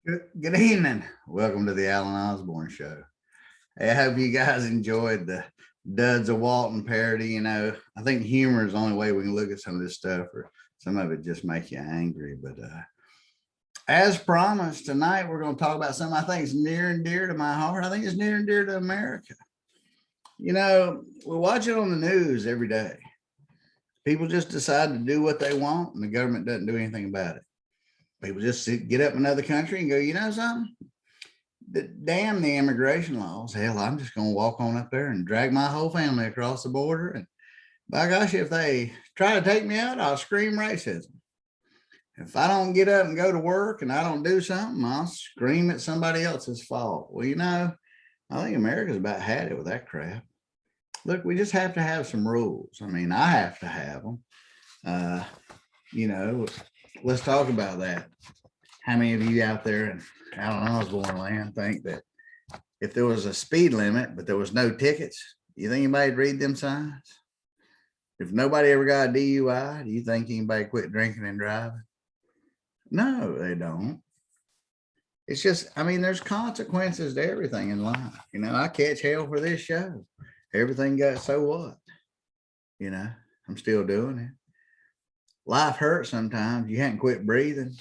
Good evening. Welcome to the Alan Osborne Show. Hey, I hope you guys enjoyed the Duds of Walton parody. I think humor is the only way we can look at some of this stuff, or some of it just make you angry. But as promised, tonight we're going to talk about something I think is near and dear to my heart. I think it's near and dear to America. We watch it on the news every day. People just decide to do what they want, and the government doesn't do anything about it. People just get up in another country and go, you know something? Damn the immigration laws. Hell, I'm just going to walk on up there and drag my whole family across the border. And by gosh, if they try to take me out, I'll scream racism. If I don't get up and go to work and I don't do something, I'll scream at somebody else's fault. Well, I think America's about had it with that crap. Look, we just have to have some rules. I mean, I have to have them. Let's talk about that. How many of you out there in Alan Osborne land think that if there was a speed limit, but there was no tickets, you think anybody'd read them signs? If nobody ever got a DUI, do you think anybody quit drinking and driving? No, they don't. It's just, there's consequences to everything in life. I catch hell for this show. Everything got, so what? I'm still doing it. Life hurts sometimes. You haven't quit breathing.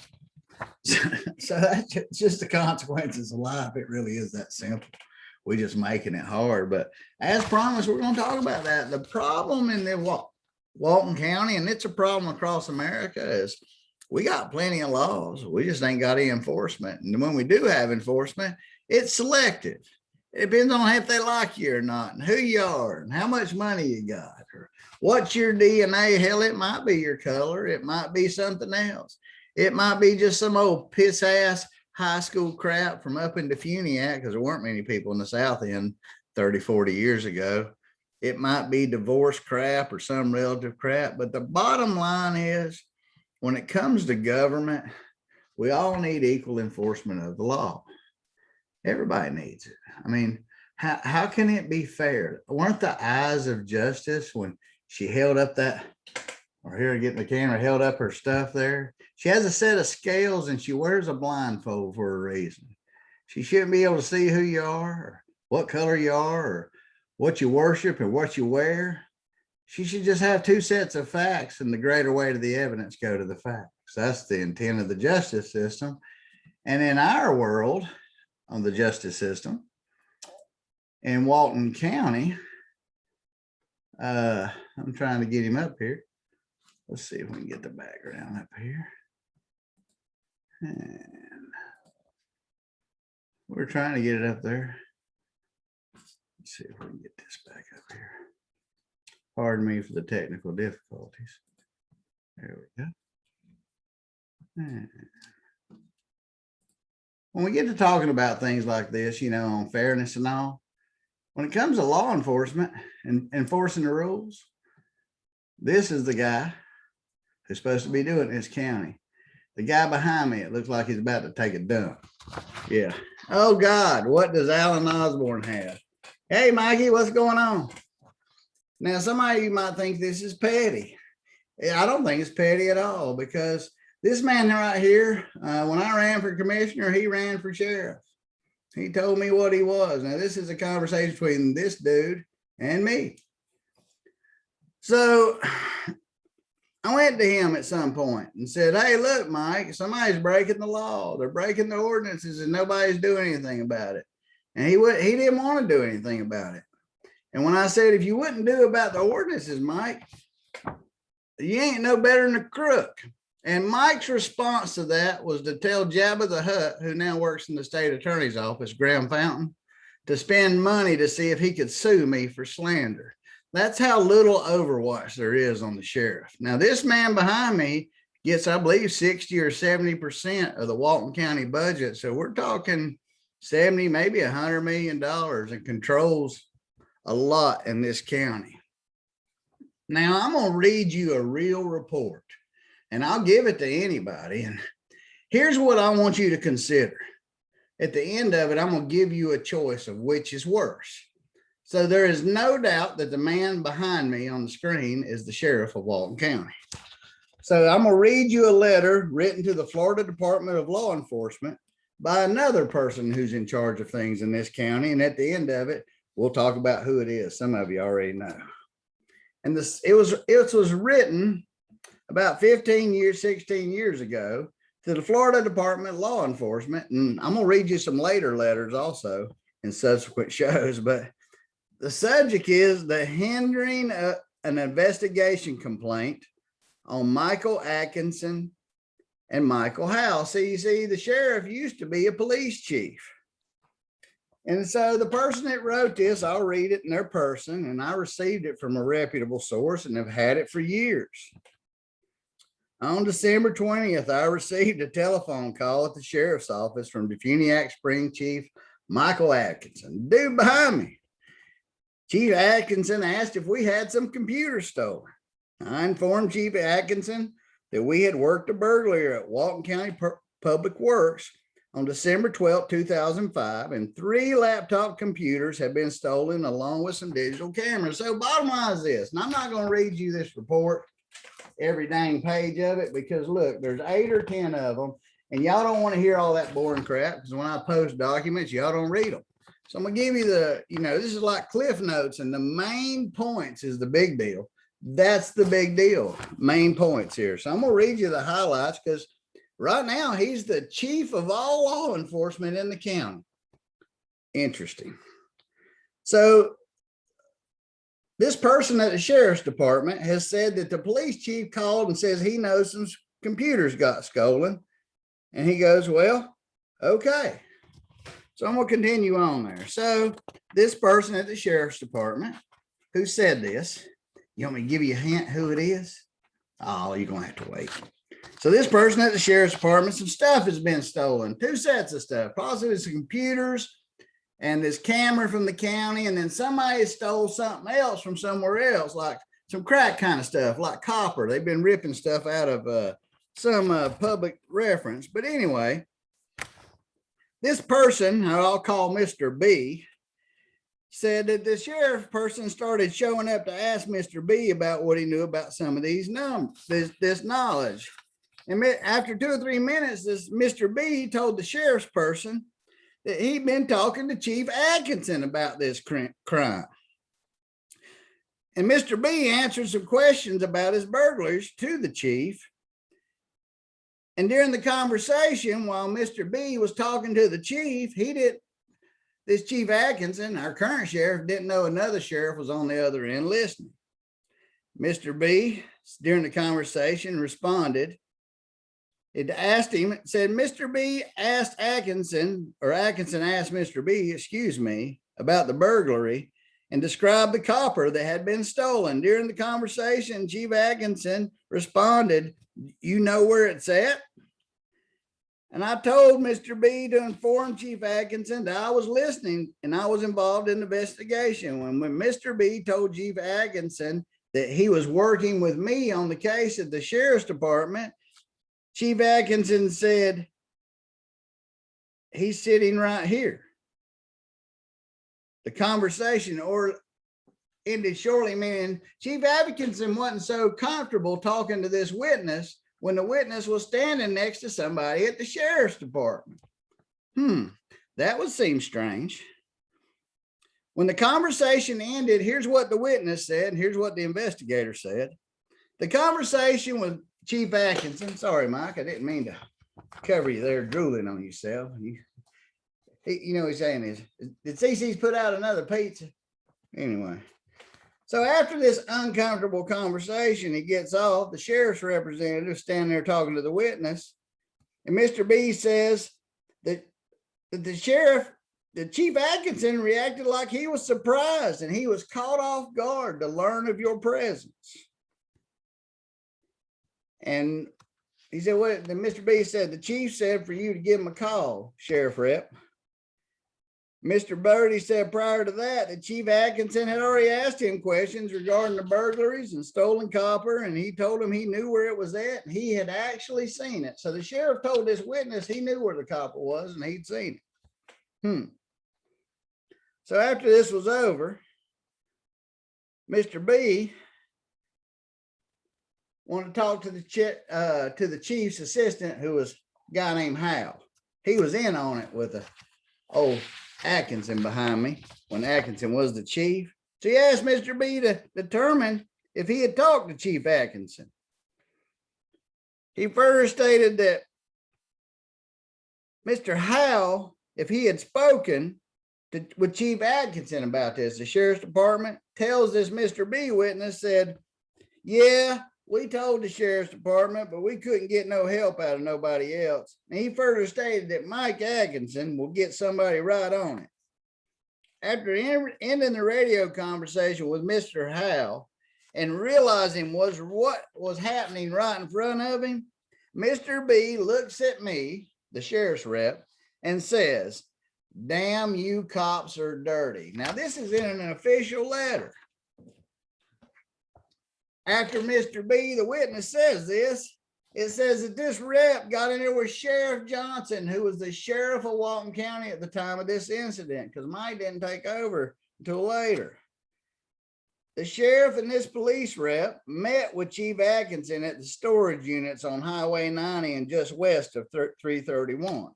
So that's just the consequences of life. It really is that simple. We're just making it hard. But as promised, we're going to talk about that. The problem in the Walton County, and it's a problem across America, is we got plenty of laws. We just ain't got any enforcement. And when we do have enforcement, it's selective. It depends on if they like you or not, and who you are, and how much money you got, or what's your DNA. Hell, it might be your color. It might be something else. It might be just some old piss ass high school crap from up in Defuniak, because there weren't many people in the South End 30, 40 years ago. It might be divorce crap or some relative crap. But the bottom line is, when it comes to government, we all need equal enforcement of the law. Everybody needs it. How can it be fair? Weren't the eyes of justice when she held up that, or here, getting the camera, held up her stuff there? She has a set of scales and she wears a blindfold for a reason. She shouldn't be able to see who you are, or what color you are, or what you worship, or what you wear. She should just have two sets of facts, and the greater weight of the evidence go to the facts. That's the intent of the justice system. And in our world, on the justice system in Walton County, I'm trying to get him up here. Let's see if we can get the background up here. And we're trying to get it up there. Let's see if we can get this back up here. Pardon me for the technical difficulties. There we go. And when we get to talking about things like this, on fairness and all, when it comes to law enforcement and enforcing the rules, this is the guy who's supposed to be doing this county. The guy behind me, it looks like he's about to take a dump. Yeah. Oh God, what does Alan Osborne have? Hey, Mikey, what's going on? Now, somebody you might think this is petty. I don't think it's petty at all, because this man right here, when I ran for commissioner, he ran for sheriff. He told me what he was. Now, this is a conversation between this dude and me. So I went to him at some point and said, hey, look, Mike, somebody's breaking the law. They're breaking the ordinances and nobody's doing anything about it. And he didn't want to do anything about it. And when I said, if you wouldn't do about the ordinances, Mike, you ain't no better than a crook. And Mike's response to that was to tell Jabba the Hutt, who now works in the state attorney's office, Graham Fountain, to spend money to see if he could sue me for slander. That's how little overwatch there is on the sheriff. Now, this man behind me gets, I believe, 60 or 70% of the Walton County budget. So we're talking 70, maybe $100 million, and controls a lot in this county. Now, I'm going to read you a real report, and I'll give it to anybody. And here's what I want you to consider. At the end of it, I'm going to give you a choice of which is worse. So there is no doubt that the man behind me on the screen is the sheriff of Walton County. So I'm going to read you a letter written to the Florida Department of Law Enforcement by another person who's in charge of things in this county. And at the end of it, we'll talk about who it is. Some of you already know. And it was written about 15 years, 16 years ago to the Florida Department of Law Enforcement. And I'm going to read you some later letters also in subsequent shows. But the subject is the hindering an investigation complaint on Michael Atkinson and Michael Howell. See, you see, the sheriff used to be a police chief. And so the person that wrote this, I'll read it in their person, and I received it from a reputable source and have had it for years. On December 20th, I received a telephone call at the sheriff's office from Defuniak Spring Chief Michael Atkinson. Dude behind me. Chief Atkinson asked if we had some computers stolen. I informed Chief Atkinson that we had worked a burglary at Walton County Public Works on December 12, 2005, and 3 laptop computers have been stolen along with some digital cameras. So bottom line is this, and I'm not going to read you this report, every dang page of it, because look, there's 8 or 10 of them, and y'all don't want to hear all that boring crap, because when I post documents, y'all don't read them. So I'm going to give you this is like Cliff Notes, and the main points is the big deal. That's the big deal, main points here. So I'm going to read you the highlights, because right now he's the chief of all law enforcement in the county. Interesting. So this person at the sheriff's department has said that the police chief called and says he knows some computers got stolen. And he goes, well, okay. So I'm going to continue on there. So this person at the sheriff's department who said this, you want me to give you a hint who it is? Oh, you're going to have to wait. So this person at the sheriff's department, some stuff has been stolen. 2 sets of stuff, possibly some computers and this camera from the county. And then somebody stole something else from somewhere else, like some crack kind of stuff, like copper. They've been ripping stuff out of some public reference. But anyway, this person, who I'll call Mr. B, said that the sheriff person started showing up to ask Mr. B about what he knew about some of these numbers, this knowledge. And after 2 or 3 minutes, this Mr. B told the sheriff's person that he'd been talking to Chief Atkinson about this crime. And Mr. B answered some questions about his burglaries to the chief. And during the conversation, while Mr. B was talking to the chief, this Chief Atkinson, our current sheriff, didn't know another sheriff was on the other end listening. Mr. B, during the conversation, responded. It asked him, it said, Mr. B asked Atkinson, or Atkinson asked Mr. B, excuse me, about the burglary and described the copper that had been stolen. During the conversation, Chief Atkinson responded, you know where it's at? And I told Mr. B to inform Chief Atkinson that I was listening and I was involved in the investigation. When Mr. B told Chief Atkinson that he was working with me on the case at the sheriff's department, Chief Atkinson said, he's sitting right here. The conversation ended shortly, meaning Chief Atkinson wasn't so comfortable talking to this witness when the witness was standing next to somebody at the sheriff's department. That would seem strange. When the conversation ended, here's what the witness said, and here's what the investigator said. The conversation with Chief Atkinson, sorry, Mike, I didn't mean to cover you there drooling on yourself. You know what he's saying is, did CC's put out another pizza? Anyway. So after this uncomfortable conversation, he gets off, the sheriff's representative standing there talking to the witness. And Mr. B says that the Chief Atkinson reacted like he was surprised and he was caught off guard to learn of your presence. And he said, what? Then Mr. B said, the chief said for you to give him a call, Sheriff Rep. Mr. Birdie said prior to that, that Chief Atkinson had already asked him questions regarding the burglaries and stolen copper, and he told him he knew where it was at, and he had actually seen it. So the sheriff told this witness he knew where the copper was, and he'd seen it. So after this was over, Mr. B wanted to talk to the chief's assistant, who was a guy named Hal. he was in on it with old Atkinson behind me when Atkinson was the chief. So he asked Mr. B to determine if he had talked to Chief Atkinson. He further stated that Mr. Howell, if he had spoken with Chief Atkinson about this, the sheriff's department tells this Mr. B witness said, yeah, we told the sheriff's department, but we couldn't get no help out of nobody else. And he further stated that Mike Atkinson will get somebody right on it. After ending the radio conversation with Mr. Howell and realizing what was happening right in front of him, Mr. B looks at me, the sheriff's rep, and says, damn, you cops are dirty. Now, this is in an official letter. After Mr. B, the witness, says this, it says that this rep got in there with Sheriff Johnson, who was the sheriff of Walton County at the time of this incident, because Mike didn't take over until later. The sheriff and this police rep met with Chief Atkinson at the storage units on Highway 90 and just west of 331.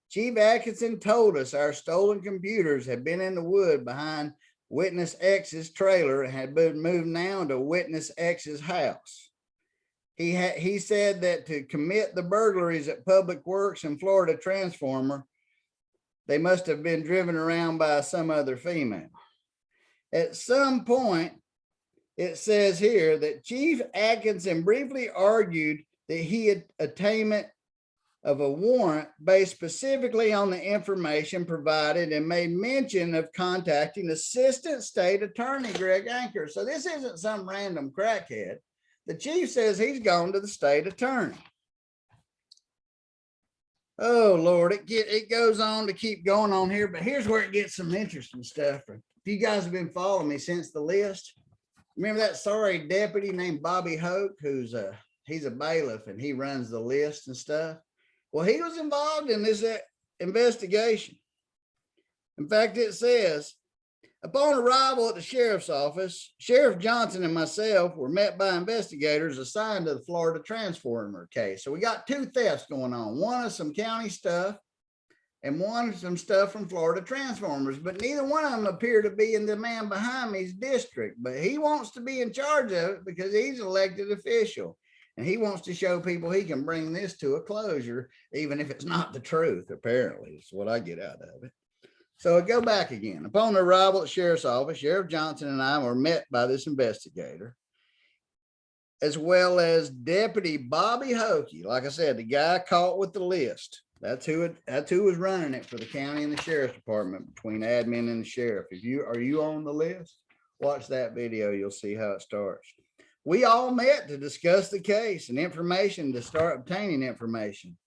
Chief Atkinson told us our stolen computers had been in the wood behind Witness X's trailer and had been moved now to Witness X's house. He said that to commit the burglaries at Public Works and Florida Transformer, they must have been driven around by some other female. At some point, it says here that Chief Atkinson briefly argued that he had attainment of a warrant based specifically on the information provided and made mention of contacting Assistant State Attorney Greg Anker. So this isn't some random crackhead. The chief says he's gone to the state attorney. Oh, Lord, it goes on to keep going on here, but here's where it gets some interesting stuff. If you guys have been following me since the list, remember that sorry deputy named Bobby Hoke, he's a bailiff and he runs the list and stuff. Well, he was involved in this investigation. In fact, it says, upon arrival at the sheriff's office, Sheriff Johnson and myself were met by investigators assigned to the Florida Transformer case. So we got two thefts going on. One is some county stuff and one is some stuff from Florida Transformers, but neither one of them appear to be in the man behind me's district, but he wants to be in charge of it because he's an elected official. And he wants to show people he can bring this to a closure, even if it's not the truth, apparently. It's what I get out of it. So I go back again. Upon arrival at the sheriff's office, Sheriff Johnson and I were met by this investigator, as well as Deputy Bobby Hokey. Like I said, the guy caught with the list. That's who was running it for the county and the sheriff's department between admin and the sheriff. Are you on the list? Watch that video. You'll see how it starts. We all met to discuss the case and information to start obtaining information.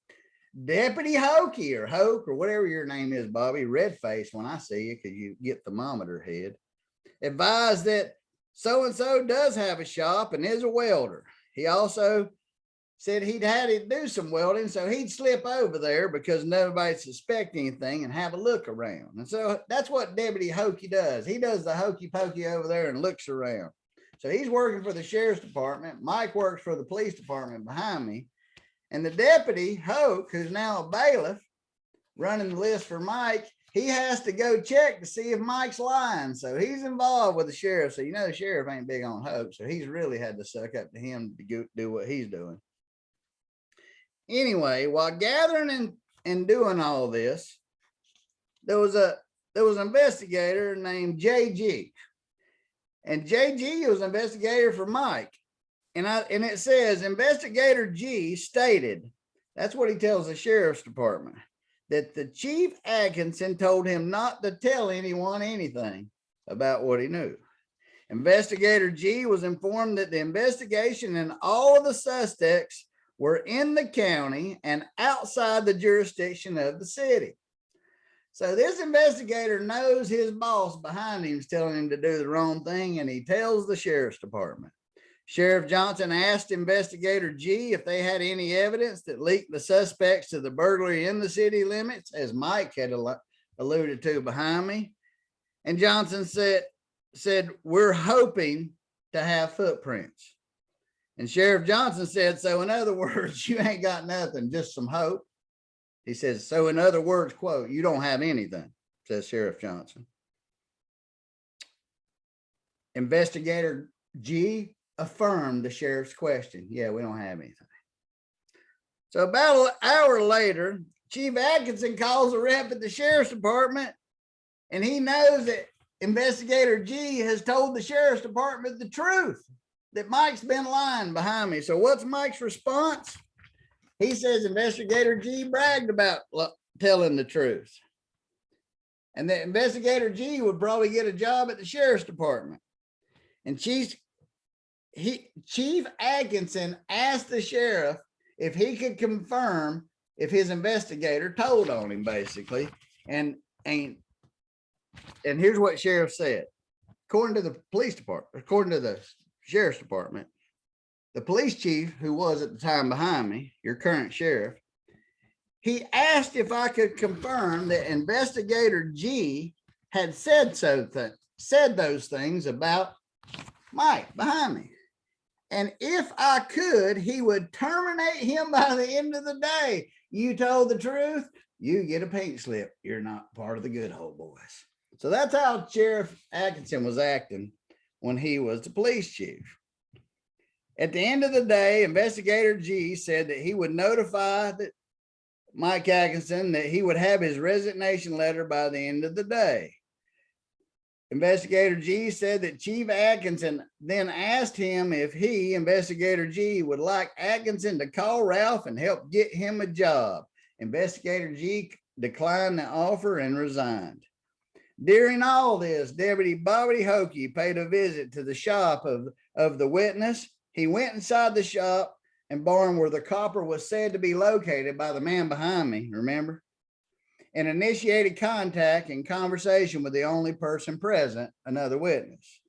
Deputy Hokey or Hoke or whatever your name is, Bobby, red face when I see you because you get thermometer head, advised that so-and-so does have a shop and is a welder. He also said he'd had to do some welding, so he'd slip over there because nobody suspect anything and have a look around. And so that's what Deputy Hokey does. He does the hokey pokey over there and looks around. So he's working for the sheriff's department. Mike works for the police department behind me. And the deputy, Hoke, who's now a bailiff, running the list for Mike, he has to go check to see if Mike's lying. So he's involved with the sheriff. So you know the sheriff ain't big on Hoke. So he's really had to suck up to him to go do what he's doing. Anyway, while gathering and doing all this, there was an investigator named JG. And JG was an investigator for Mike. And it says Investigator G stated, that's what he tells the sheriff's department, that the Chief Atkinson told him not to tell anyone anything about what he knew. Investigator G was informed that the investigation and all of the suspects were in the county and outside the jurisdiction of the city. So this investigator knows his boss behind him is telling him to do the wrong thing, and he tells the sheriff's department. Sheriff Johnson asked Investigator G if they had any evidence that linked the suspects to the burglary in the city limits, as Mike had alluded to behind me. And Johnson said, we're hoping to have footprints. And Sheriff Johnson said, so in other words, you ain't got nothing, just some hope. He says, so in other words, quote, you don't have anything, says Sheriff Johnson. Investigator G affirmed the sheriff's question. Yeah, we don't have anything. So about an hour later, Chief Atkinson calls a rep at the sheriff's department, and he knows that Investigator G has told the sheriff's department the truth, that Mike's been lying behind me. So what's Mike's response? He says Investigator G bragged about telling the truth, and that Investigator G would probably get a job at the sheriff's department. And Chief Atkinson asked the sheriff if he could confirm if his investigator told on him, basically. And here's what sheriff said. According to the police department, according to the sheriff's department, the police chief, who was at the time behind me, your current sheriff, he asked if I could confirm that Investigator G had said those things about Mike behind me. And if I could, he would terminate him by the end of the day. You told the truth, you get a pink slip. You're not part of the good old boys. So that's how Sheriff Atkinson was acting when he was the police chief. At the end of the day, Investigator G said that he would notify Mike Atkinson that he would have his resignation letter by the end of the day. Investigator G said that Chief Atkinson then asked him if he, Investigator G, would like Atkinson to call Ralph and help get him a job. Investigator G declined the offer and resigned. During all this, Deputy Bobby Hokie paid a visit to the shop of the witness. He went inside the shop and barn where the copper was said to be located by the man behind me, remember? And initiated contact and conversation with the only person present, another witness.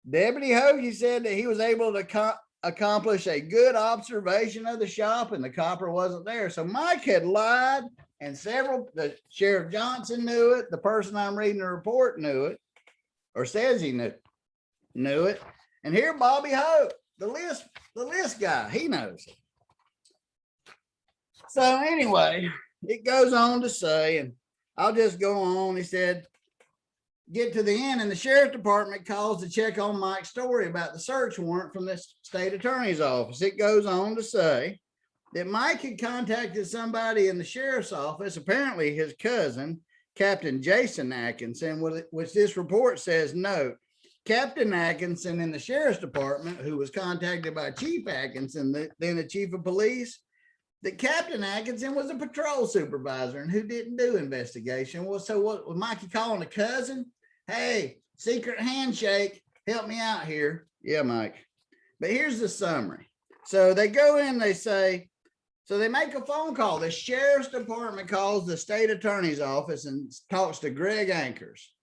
Deputy Hokie said that he was able to accomplish a good observation of the shop and the copper wasn't there. So Mike had lied, and the Sheriff Johnson knew it. The person I'm reading the report knew it, or says he knew it. And here Bobby Hope, the list guy, he knows it. So anyway, it goes on to say, and I'll just go on. He said, get to the end, and the sheriff department calls to check on Mike's story about the search warrant from the state attorney's office. It goes on to say that Mike had contacted somebody in the sheriff's office, apparently his cousin, Captain Jason Atkinson, which this report says no. Captain Atkinson in the sheriff's department, who was contacted by Chief Atkinson, then the chief of police, that Captain Atkinson was a patrol supervisor and who didn't do investigation. Well, so what was Mikey calling a cousin? Hey, secret handshake, help me out here. Yeah, Mike. But here's the summary. So they go in, they say, so they make a phone call. The sheriff's department calls the state attorney's office and talks to Greg Anchors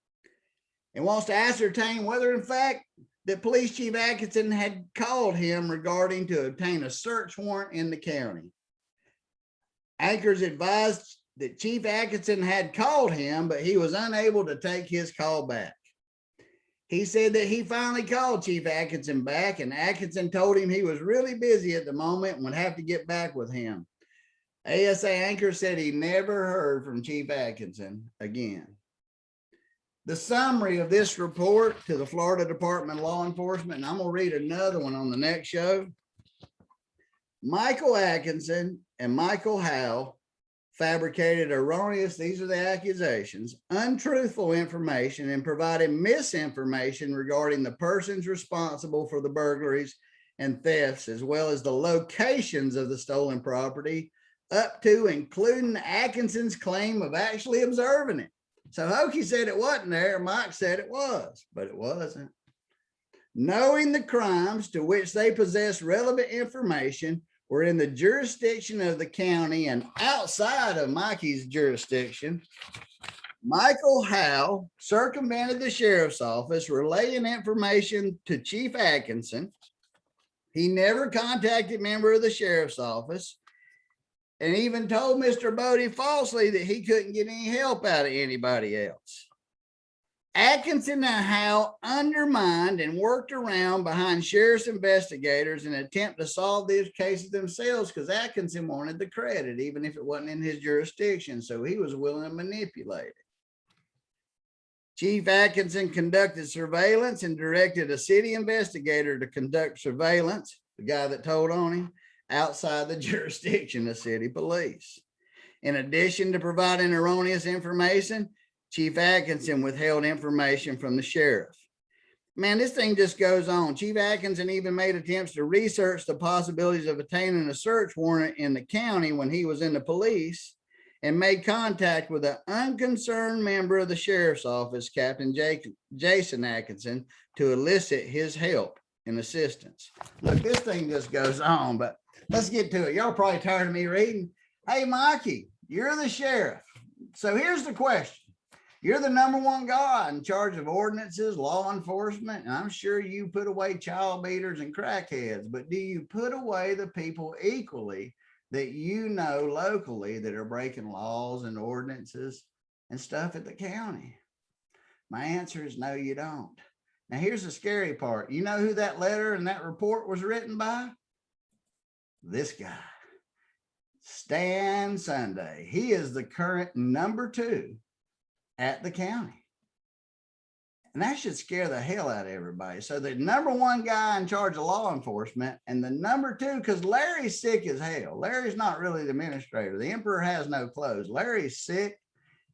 and wants to ascertain whether in fact that Police Chief Atkinson had called him regarding to obtain a search warrant in the county. Anchors advised that Chief Atkinson had called him, but he was unable to take his call back. He said that he finally called Chief Atkinson back, and Atkinson told him he was really busy at the moment and would have to get back with him. ASA Anchors said he never heard from Chief Atkinson again. The summary of this report to the Florida Department of Law Enforcement, and I'm going to read another one on the next show. Michael Atkinson and Michael Howell fabricated erroneous, these are the accusations, untruthful information and provided misinformation regarding the persons responsible for the burglaries and thefts, as well as the locations of the stolen property, up to including Atkinson's claim of actually observing it. So Hokie said it wasn't there. Mike said it was, but it wasn't. Knowing the crimes to which they possessed relevant information were in the jurisdiction of the county and outside of Mikey's jurisdiction, Michael Howell circumvented the sheriff's office, relaying information to Chief Atkinson. He never contacted a member of the sheriff's office and even told Mr. Bodie falsely that he couldn't get any help out of anybody else. Atkinson and Howe undermined and worked around behind sheriff's investigators in an attempt to solve these cases themselves because Atkinson wanted the credit, even if it wasn't in his jurisdiction. So he was willing to manipulate it. Chief Atkinson conducted surveillance and directed a city investigator to conduct surveillance, the guy that told on him, outside the jurisdiction of city police. In addition to providing erroneous information, Chief Atkinson withheld information from the sheriff. Man, this thing just goes on. Chief Atkinson even made attempts to research the possibilities of obtaining a search warrant in the county when he was in the police and made contact with an unconcerned member of the sheriff's office, Captain Jason Atkinson, to elicit his help and assistance. Look, this thing just goes on, but let's get to it. Y'all probably tired of me reading. Hey, Mikey, you're the sheriff. So here's the question. You're the number one guy in charge of ordinances, law enforcement, and I'm sure you put away child beaters and crackheads, but do you put away the people equally that you know locally that are breaking laws and ordinances and stuff at the county? My answer is no, you don't. Now, here's the scary part. You know who that letter and that report was written by? This guy, Stan Sunday. He is the current number 2 at the county. And that should scare the hell out of everybody. So the number 1 guy in charge of law enforcement and the number 2, because Larry's sick as hell. Larry's not really the administrator. The emperor has no clothes. Larry's sick.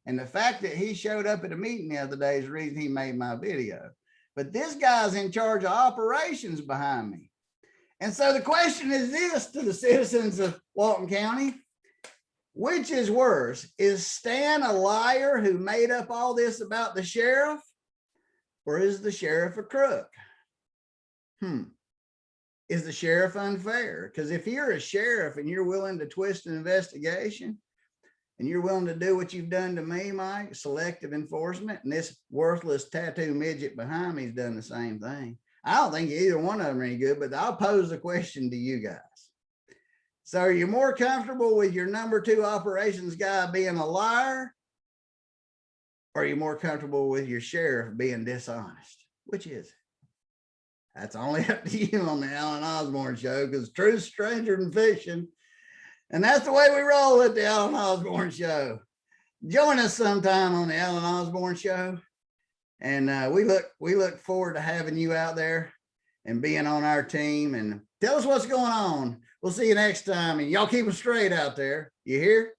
And the fact that he showed up at a meeting the other day is the reason he made my video. But this guy's in charge of operations behind me. And so the question is this to the citizens of Walton County: which is worse? Is Stan a liar who made up all this about the sheriff? Or is the sheriff a crook? Is the sheriff unfair? Because if you're a sheriff and you're willing to twist an investigation and you're willing to do what you've done to me, Mike, selective enforcement, and this worthless tattoo midget behind me's done the same thing. I don't think either one of them are any good, but I'll pose the question to you guys. So are you more comfortable with your number 2 operations guy being a liar? Or are you more comfortable with your sheriff being dishonest? Which is it? That's only up to you on the Alan Osborne Show, because truth's stranger than fiction. And that's the way we roll at the Alan Osborne Show. Join us sometime on the Alan Osborne Show. And we look forward to having you out there and being on our team. And tell us what's going on. We'll see you next time. And y'all keep them straight out there. You hear?